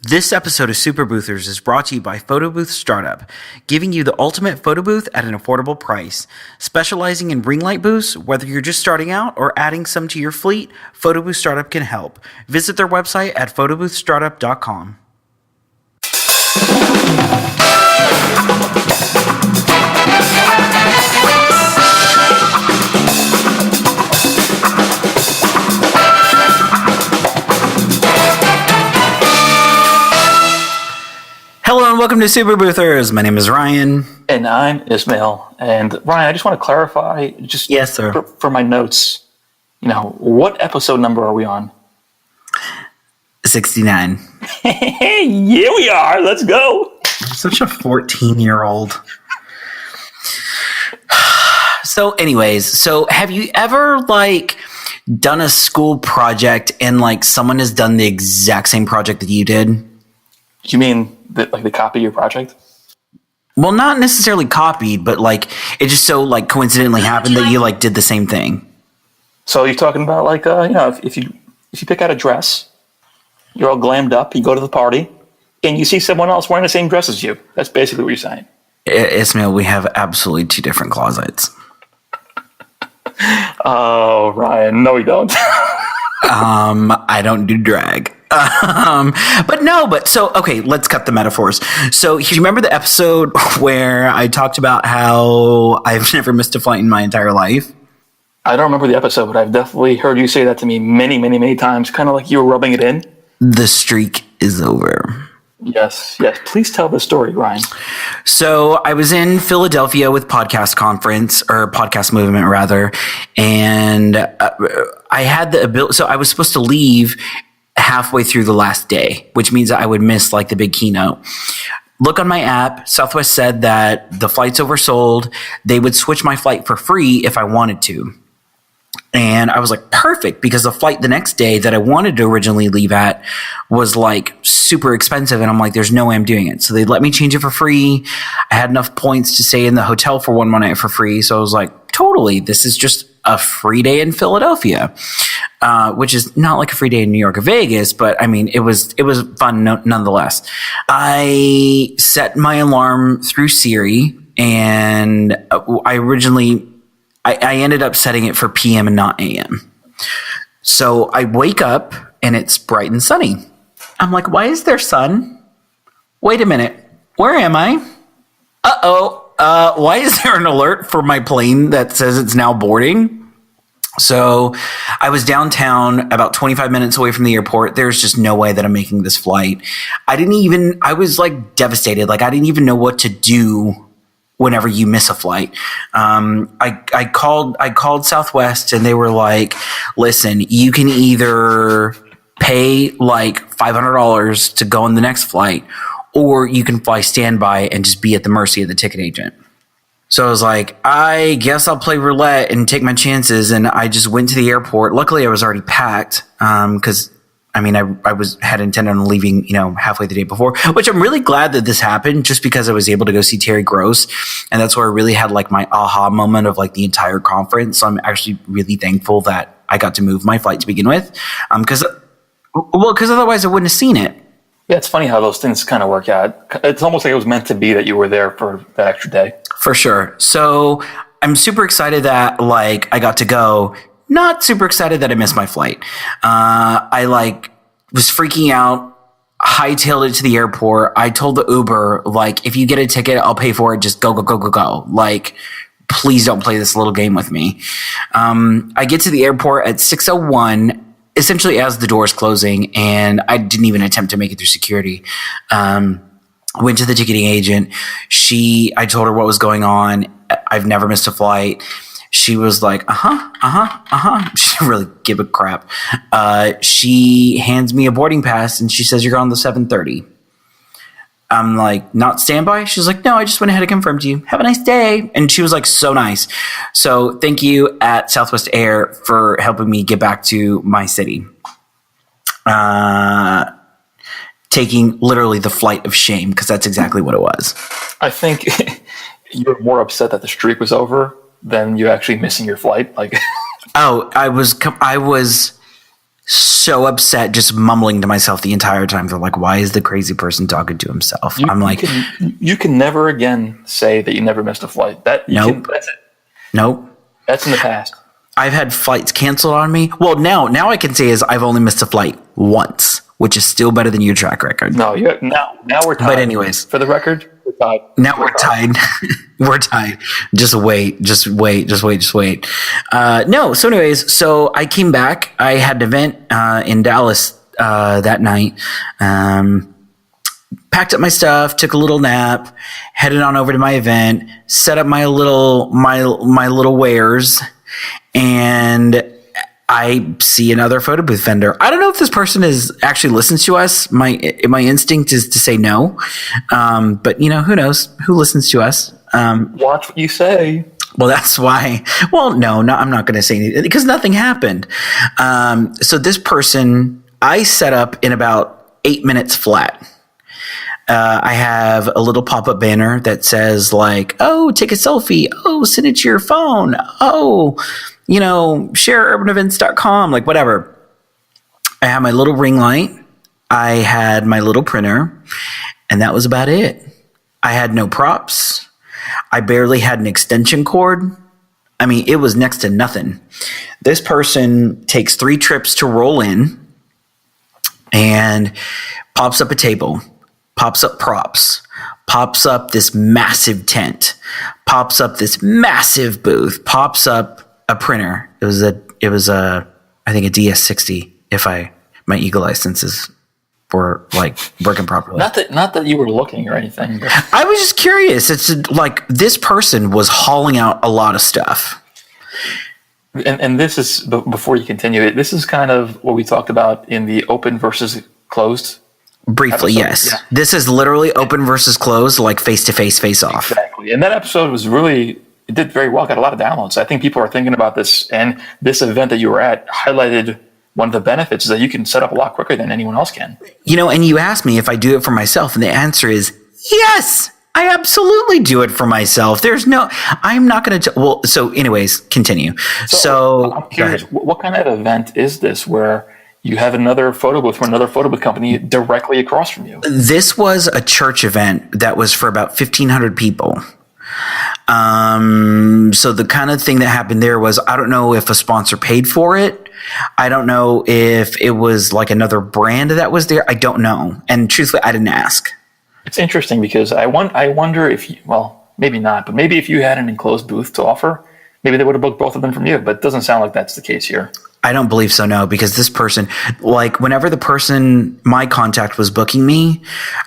This episode of Super Boothers is brought to you by Photobooth Startup, giving you the ultimate photo booth at an affordable price. Specializing in ring light booths, whether you're just starting out or adding some to your fleet, Photobooth Startup can help. Visit their website at photoboothstartup.com. Hello and welcome to Super Boothers. My name is Ryan. And I'm Ismail. And Ryan, I just want to clarify, Yes, sir. For my notes, what episode number are we on? 69. Hey, yeah, we are. Let's go. Such a 14-year-old. So anyways, have you ever done a school project and someone has done the exact same project that you did? You mean the copy of your project? Well, not necessarily copied, but it just so coincidentally happened that you did the same thing. So you're talking about if you pick out a dress, you're all glammed up, you go to the party, and you see someone else wearing the same dress as you. That's basically what you're saying. Ismail, we have absolutely two different closets. Oh, Ryan, no, we don't. I don't do drag. Okay, let's cut the metaphors. So you remember the episode where I talked about how I've never missed a flight in my entire life? I don't remember the episode, but I've definitely heard you say that to me many, many, many times, kind of like you were rubbing it in. The streak is over. Yes. Please tell the story, Ryan. So I was in Philadelphia with Podcast Movement rather, and I had the ability. So I was supposed to leave halfway through the last day, which means I would miss the big keynote. Look on my app. Southwest said that the flight's oversold. They would switch my flight for free if I wanted to. And I was perfect, because the flight the next day that I wanted to originally leave at was super expensive. And I'm there's no way I'm doing it. So they let me change it for free. I had enough points to stay in the hotel for one more night for free. So I was totally, this is just a free day in Philadelphia, which is not like a free day in New York or Vegas, but I mean, it was fun nonetheless. I set my alarm through Siri, and I ended up setting it for PM and not AM. So I wake up and it's bright and sunny. I'm why is there sun? Wait a minute. Where am I? Why is there an alert for my plane that says it's now boarding? So I was downtown, about 25 minutes away from the airport. There's just no way that I'm making this flight. I was devastated. I didn't even know what to do whenever you miss a flight. I called Southwest, and they were listen, you can either pay $500 to go on the next flight, or you can fly standby and just be at the mercy of the ticket agent. So I was I guess I'll play roulette and take my chances. And I just went to the airport. Luckily, I was already packed, because I had intended on leaving, halfway the day before, which I'm really glad that this happened, just because I was able to go see Terry Gross. And that's where I really had my aha moment of the entire conference. So I'm actually really thankful that I got to move my flight to begin with. Because otherwise I wouldn't have seen it. Yeah, it's funny how those things kind of work out. It's almost like it was meant to be that you were there for that extra day. For sure. So I'm super excited that I got to go. Not super excited that I missed my flight. I was freaking out, hightailed it to the airport. I told the Uber, if you get a ticket, I'll pay for it. Just go. Please don't play this little game with me. I get to the airport at 6:01, essentially as the door's closing, and I didn't even attempt to make it through security. Went to the ticketing agent. I told her what was going on. I've never missed a flight. She was She didn't really give a crap. She hands me a boarding pass, and she says, you're on the 7:30. I'm not standby? She's no, I just went ahead and confirmed to you. Have a nice day. And she was so nice. So thank you at Southwest Air for helping me get back to my city. Taking literally the flight of shame, because that's exactly what it was. I think you were more upset that the streak was over than you actually missing your flight. I was so upset, just mumbling to myself the entire time. They're like, why is the crazy person talking to himself? I'm like, you can never again say that you never missed a flight. Nope. That's it. Nope. That's in the past. I've had flights canceled on me. Well, now I can say is I've only missed a flight once, which is still better than your track record. No, now we're tied. But anyways, for the record, we're tied. Now we're tied. We're tied. Just wait. No. So anyways, so I came back. I had an event in Dallas that night. Packed up my stuff, took a little nap, headed on over to my event, set up my little wares, and I see another photo booth vendor. I don't know if this person actually listens to us. My instinct is to say no, but who knows who listens to us. Watch what you say. Well, that's why. Well, no, I'm not going to say anything because nothing happened. So this person I set up in about 8 minutes flat. I have a little pop-up banner that says like, oh, take a selfie. Oh, send it to your phone. Oh, share urbanevents.com, like whatever. I had my little ring light. I had my little printer, and that was about it. I had no props. I barely had an extension cord. I mean, it was next to nothing. This person takes 3 trips to roll in and pops up a table, pops up props, pops up this massive tent, pops up this massive booth, pops up a printer. It was I think a DS60 if my Eagle licenses were like working properly. Not that you were looking or anything. But. I was just curious. It's like this person was hauling out a lot of stuff. And this is, before you continue, this is kind of what we talked about in the open versus closed. Briefly, episode. Yes. Yeah. This is literally open versus closed, like face-to-face, face-off. Exactly. And that episode it did very well, got a lot of downloads. I think people are thinking about this, and this event that you were at highlighted one of the benefits is that you can set up a lot quicker than anyone else can. And you asked me if I do it for myself, and the answer is yes. I absolutely do it for myself. I'm not going to. Well, so anyways, continue. So I'm curious, what kind of event is this where you have another photo booth from another photo booth company directly across from you? This was a church event that was for about 1,500 people. So the kind of thing that happened there was, I don't know if a sponsor paid for it. I don't know if it was like another brand that was there. I don't know. And truthfully, I didn't ask. It's interesting because I wonder if maybe not, but maybe if you had an enclosed booth to offer, maybe they would have booked both of them from you, but it doesn't sound like that's the case here. I don't believe so, no, because this person, like whenever the person, my contact was booking me,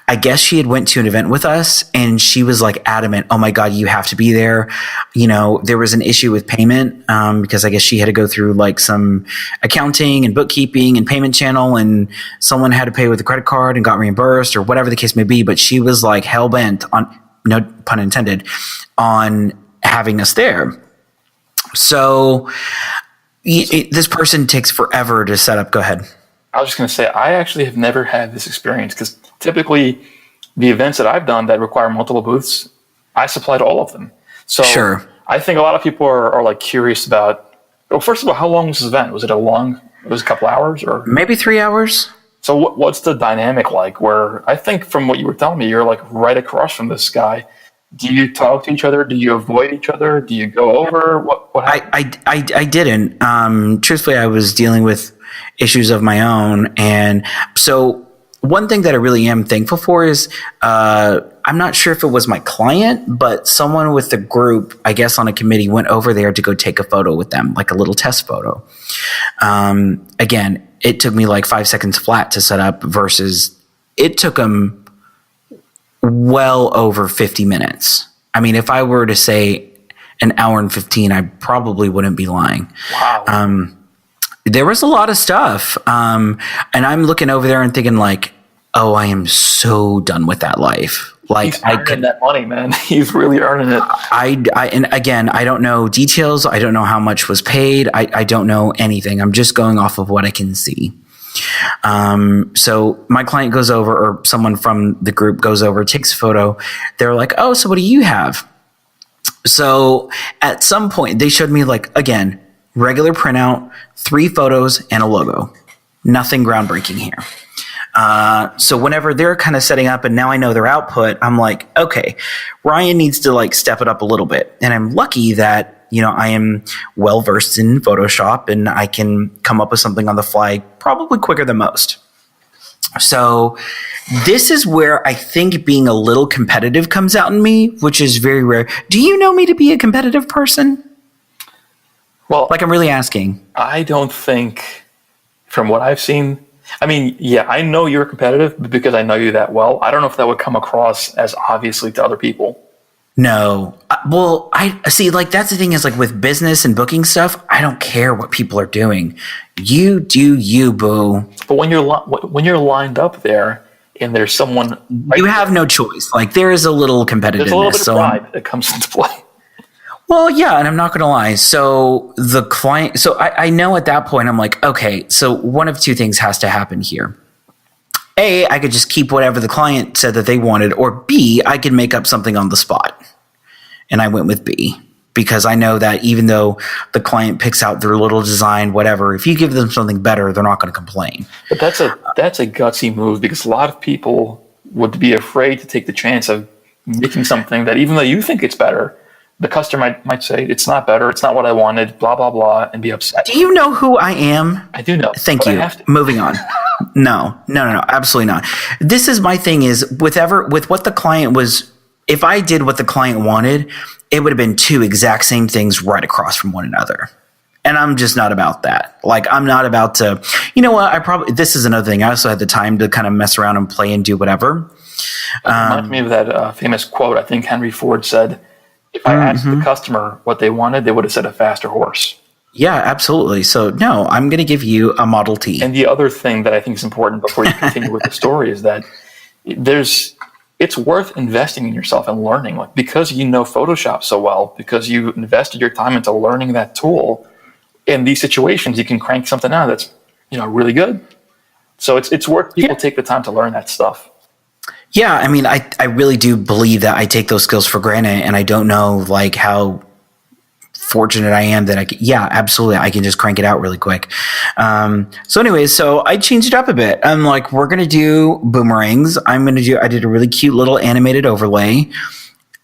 I guess she had went to an event with us and she was like adamant, oh my God, you have to be there. There was an issue with payment because I guess she had to go through like some accounting and bookkeeping and payment channel and someone had to pay with a credit card and got reimbursed or whatever the case may be. But she was like hell-bent on, no pun intended, on having us there. So this person takes forever to set up. Go ahead. I was just going to say, I actually have never had this experience because typically the events that I've done that require multiple booths, I supplied all of them. So sure. I think a lot of people are like curious about, well, first of all, how long was this event? Was it a couple hours or? Maybe 3 hours. So what's the dynamic like where I think from what you were telling me, you're like right across from this guy. Do you talk to each other? Do you avoid each other? Do you go over? What happened? I didn't. Truthfully, I was dealing with issues of my own. And so one thing that I really am thankful for is I'm not sure if it was my client, but someone with the group, I guess on a committee, went over there to go take a photo with them, like a little test photo. Again, it took me like 5 seconds flat to set up versus it took them well over 50 minutes. I mean, if I were to say an hour and 15, I probably wouldn't be lying. Wow. There was a lot of stuff. And I'm looking over there and thinking like, oh, I am so done with that life. Like he's earning that money, man. He's really earning it. And again, I don't know details. I don't know how much was paid. I don't know anything. I'm just going off of what I can see. So my client goes over, or someone from the group goes over, takes a photo. They're like, oh, so what do you have? So at some point they showed me like, again, regular printout, 3 photos and a logo. Nothing groundbreaking here. So whenever they're kind of setting up and now I know their output, I'm like, okay, Ryan needs to like step it up a little bit. And I'm lucky that, you know, I am well versed in Photoshop and I can come up with something on the fly probably quicker than most. So this is where I think being a little competitive comes out in me, which is very rare. Do you know me to be a competitive person? Well, like I'm really asking. I don't think, from what I've seen, I mean, yeah, I know you're competitive because I know you that well. I don't know if that would come across as obviously to other people. No. Well, I see, like, that's the thing is, like, with business and booking stuff, I don't care what people are doing. You do you, boo. But when you're lined up there and there's someone... You have no choice. Like, there is a little competitiveness. There's a little bit of pride that comes into play. Well, yeah, and I'm not going to lie. So the client, so I know at that point, I'm like, okay, so one of two things has to happen here. A, I could just keep whatever the client said that they wanted, or B, I could make up something on the spot. And I went with B because I know that even though the client picks out their little design, whatever, if you give them something better, they're not going to complain. But that's a gutsy move because a lot of people would be afraid to take the chance of making something that even though you think it's better, the customer might say, it's not better, it's not what I wanted, blah, blah, blah, and be upset. Do you know who I am? I do know. Thank you. Moving on. No, absolutely not. This is my thing is with what the client was, if I did what the client wanted, it would have been two exact same things right across from one another. And I'm just not about that. Like, I'm not about to, you know what, this is another thing. I also had the time to kind of mess around and play and do whatever. It reminds me of that famous quote. I think Henry Ford said, if I asked the customer what they wanted, they would have said a faster horse. Yeah, absolutely. So, no, I'm going to give you a Model T. And the other thing that I think is important before you continue with the story is that it's worth investing in yourself and learning. Like, because you know Photoshop so well, because you invested your time into learning that tool, in these situations, you can crank something out that's, you know, really good. So it's worth people take the time to learn that stuff. Yeah, I mean, I really do believe that I take those skills for granted, and I don't know like how fortunate I am that absolutely, I can just crank it out really quick. So anyways, so I changed it up a bit. I'm like, we're going to do boomerangs. I did a really cute little animated overlay,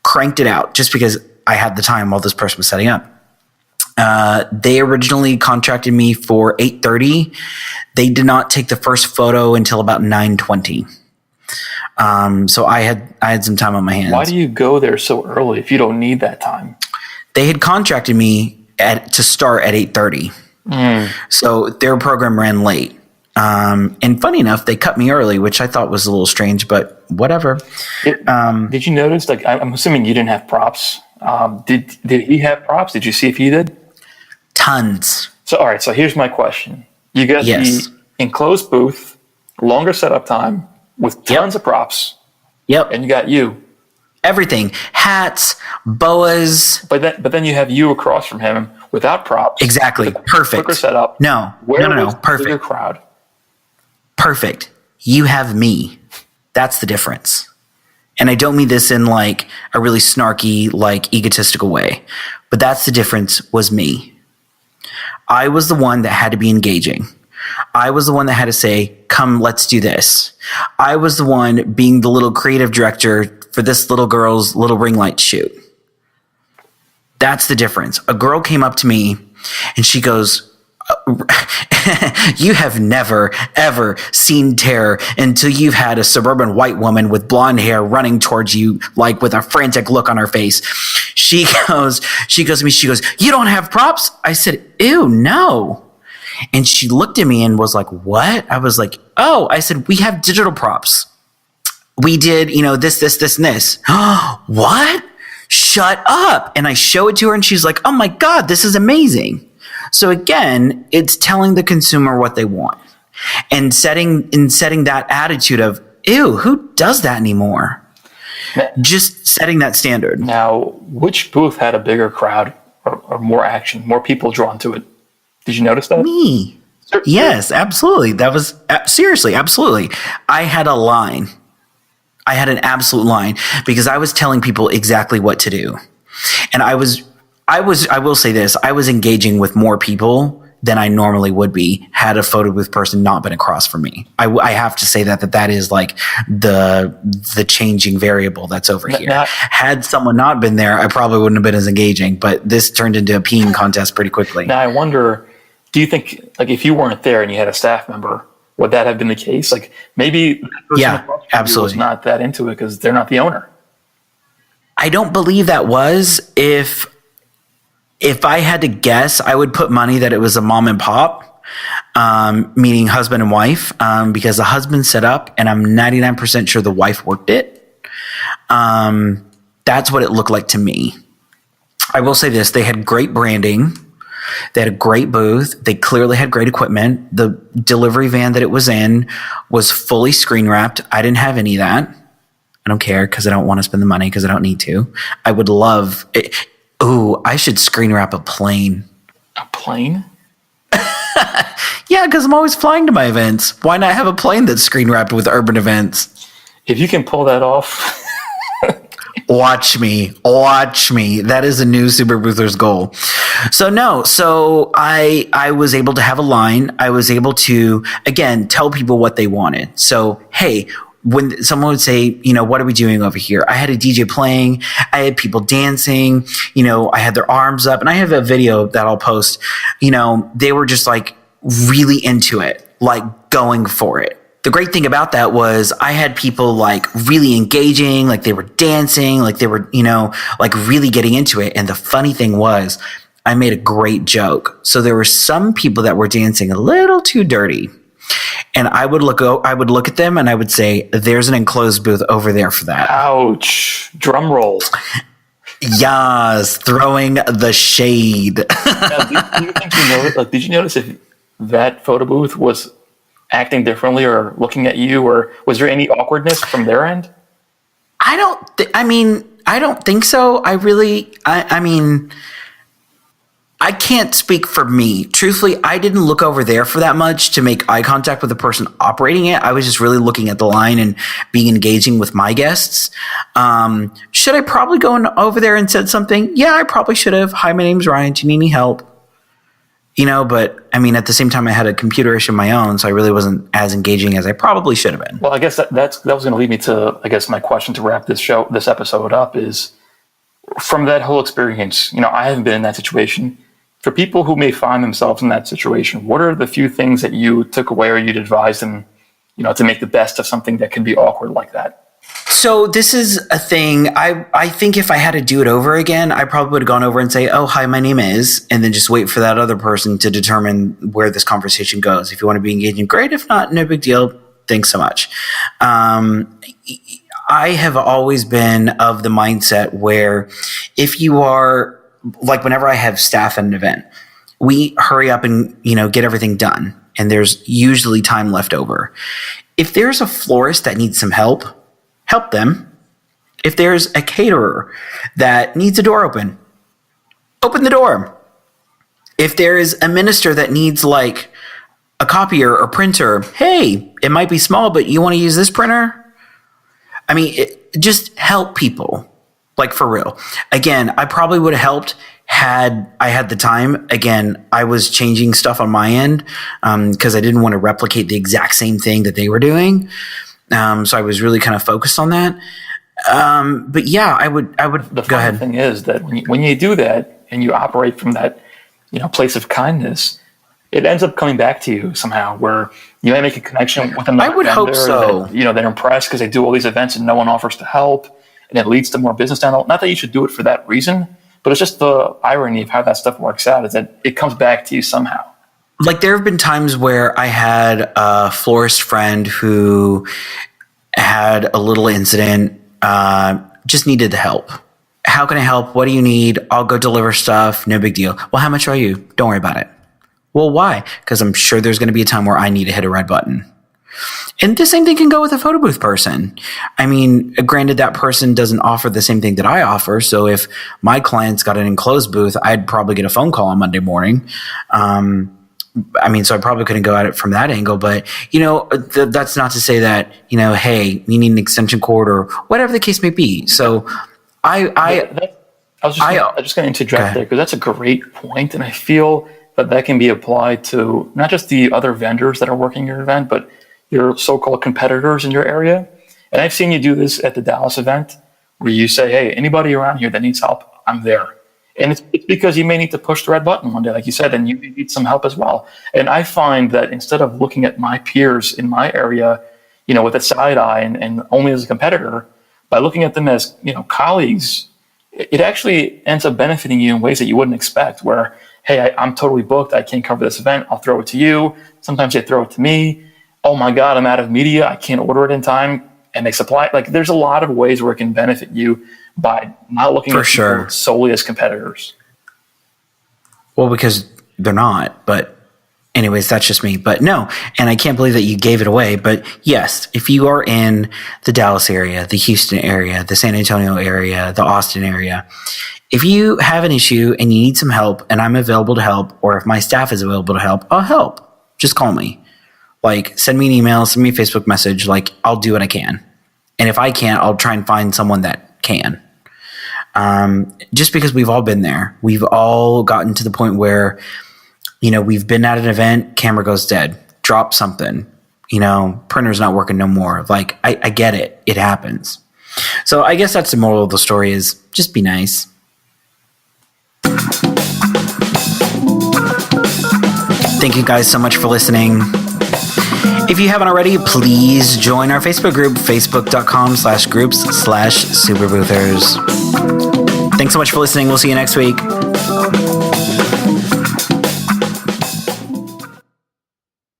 cranked it out just because I had the time while this person was setting up. They originally contracted me for 8:30. They did not take the first photo until about 9:20. So I had some time on my hands. Why do you go there so early if you don't need that time? They had contracted me to start at 8:30. So their program ran late. And funny enough, they cut me early, which I thought was a little strange, but whatever. Did you notice, like, I'm assuming you didn't have props. Did he have props? Did you see if he did? Tons. So, all right. So here's my question. You got the enclosed booth, longer setup time with tons of props. Yep. And you got you. Everything. Hats, boas. But then you have you across from him without props. Exactly. Perfect. Quicker setup. No. Perfect. Bigger crowd. Perfect. You have me. That's the difference. And I don't mean this in like a really snarky, like egotistical way, but that's the difference was me. I was the one that had to be engaging. I was the one that had to say, come, let's do this. I was the one being the little creative director for this little girl's little ring light shoot. That's the difference. A girl came up to me and she goes, you have never, ever seen terror until you've had a suburban white woman with blonde hair running towards you, like with a frantic look on her face. She goes to me, she goes, you don't have props? I said, ew, no. And she looked at me and was like, what? I was like, oh, I said, we have digital props. We did, this, and this. What? Shut up. And I show it to her and she's like, oh my God, this is amazing. So again, it's telling the consumer what they want and setting that attitude of, ew, who does that anymore? Just setting that standard. Now, which booth had a bigger crowd or more action, more people drawn to it? Did you notice that? Me. Yes, absolutely. That was seriously, absolutely. I had a line. I had an absolute line because I was telling people exactly what to do. And I will say this, I was engaging with more people than I normally would be had a photo booth person not been across from me. I have to say that is like the changing variable that's over here. Had someone not been there, I probably wouldn't have been as engaging, but this turned into a peeing contest pretty quickly. Now I wonder, do you think, like, if you weren't there and you had a staff member, would that have been the case? Like, maybe the person absolutely was not that into it because they're not the owner. I don't believe that was. If I had to guess, I would put money that it was a mom and pop, meaning husband and wife, because the husband set up, and I'm 99% sure the wife worked it. That's what it looked like to me. I will say this: they had great branding. They had a great booth. They clearly had great equipment. The delivery van that it was in was fully screen wrapped. I didn't have any of that. I don't care because I don't want to spend the money because I don't need to. I would love it. Ooh, I should screen wrap a plane. A plane? Yeah, because I'm always flying to my events. Why not have a plane that's screen wrapped with urban events? If you can pull that off. Watch me. That is a new Super Boother's goal. So I was able to have a line. I was able to, again, tell people what they wanted. So, hey, when someone would say, what are we doing over here? I had a DJ playing. I had people dancing. I had their arms up. And I have a video that I'll post. They were just like really into it, like going for it. The great thing about that was I had people like really engaging, like they were dancing, like they were, like really getting into it. And the funny thing was I made a great joke. So there were some people that were dancing a little too dirty. And I would look at them and I would say, there's an enclosed booth over there for that. Ouch. Drum roll. Yes, throwing the shade. Now, do you think did you notice if that photo booth was acting differently or looking at you, or was there any awkwardness from their end? I don't think so. I can't speak for me. Truthfully, I didn't look over there for that much to make eye contact with the person operating it. I was just really looking at the line and being engaging with my guests. Should I probably go over there and said something? Yeah, I probably should have. Hi, my name's Ryan. Do you need any help? But at the same time, I had a computer issue of my own, so I really wasn't as engaging as I probably should have been. Well, I guess that was going to lead me to, my question to wrap this episode up is, from that whole experience, I haven't been in that situation. For people who may find themselves in that situation, what are the few things that you took away or you'd advise them, to make the best of something that can be awkward like that? So this is a thing. I think if I had to do it over again, I probably would have gone over and say, oh, hi, my name is, and then just wait for that other person to determine where this conversation goes. If you want to be engaging, great. If not, no big deal. Thanks so much. I have always been of the mindset where if you are, like whenever I have staff at an event, we hurry up and, get everything done. And there's usually time left over. If there's a florist that needs some help them. If there's a caterer that needs a door open the door. If there is a minister that needs like a copier or printer, hey, it might be small, but you want to use this printer? Just help people, like for real. Again, I probably would have helped had I had the time. Again, I was changing stuff on my end because I didn't want to replicate the exact same thing that they were doing. So I was really kind of focused on that. But yeah, I would the go ahead. The thing is that when you do that and you operate from that, place of kindness, it ends up coming back to you somehow where you might make a connection with another I would hope so. That, they're impressed because they do all these events and no one offers to help, and it leads to more business down the line. Not that you should do it for that reason, but it's just the irony of how that stuff works out is that it comes back to you somehow. Like there have been times where I had a florist friend who had a little incident, just needed the help. How can I help? What do you need? I'll go deliver stuff. No big deal. Well, how much are you? Don't worry about it. Well, why? Because I'm sure there's going to be a time where I need to hit a red button. And the same thing can go with a photo booth person. Granted, that person doesn't offer the same thing that I offer. So if my client's got an enclosed booth, I'd probably get a phone call on Monday morning. So I probably couldn't go at it from that angle, but that's not to say that, hey, you need an extension cord or whatever the case may be. So I'm just going to interject there because that's a great point. And I feel that can be applied to not just the other vendors that are working your event, but your so-called competitors in your area. And I've seen you do this at the Dallas event where you say, hey, anybody around here that needs help, I'm there. And it's because you may need to push the red button one day, like you said, and you need some help as well. And I find that instead of looking at my peers in my area, with a side eye and only as a competitor, by looking at them as, colleagues, it actually ends up benefiting you in ways that you wouldn't expect, where, hey, I'm totally booked. I can't cover this event. I'll throw it to you. Sometimes they throw it to me. Oh my God, I'm out of media. I can't order it in time. And they supply it. Like, there's a lot of ways where it can benefit you by not looking at people solely as competitors. Well, because they're not, but anyways, that's just me. But no, and I can't believe that you gave it away. But yes, if you are in the Dallas area, the Houston area, the San Antonio area, the Austin area, if you have an issue and you need some help and I'm available to help, or if my staff is available to help, I'll help. Just call me. Like, send me an email, send me a Facebook message. Like, I'll do what I can. And if I can't, I'll try and find someone that can. Just because we've all been there. We've all gotten to the point where, we've been at an event, camera goes dead, drop something, printer's not working no more. Like, I get it. It happens. So I guess that's the moral of the story is just be nice. Thank you guys so much for listening. If you haven't already, please join our Facebook group, facebook.com/groups/superboothers. Thanks so much for listening. We'll see you next week.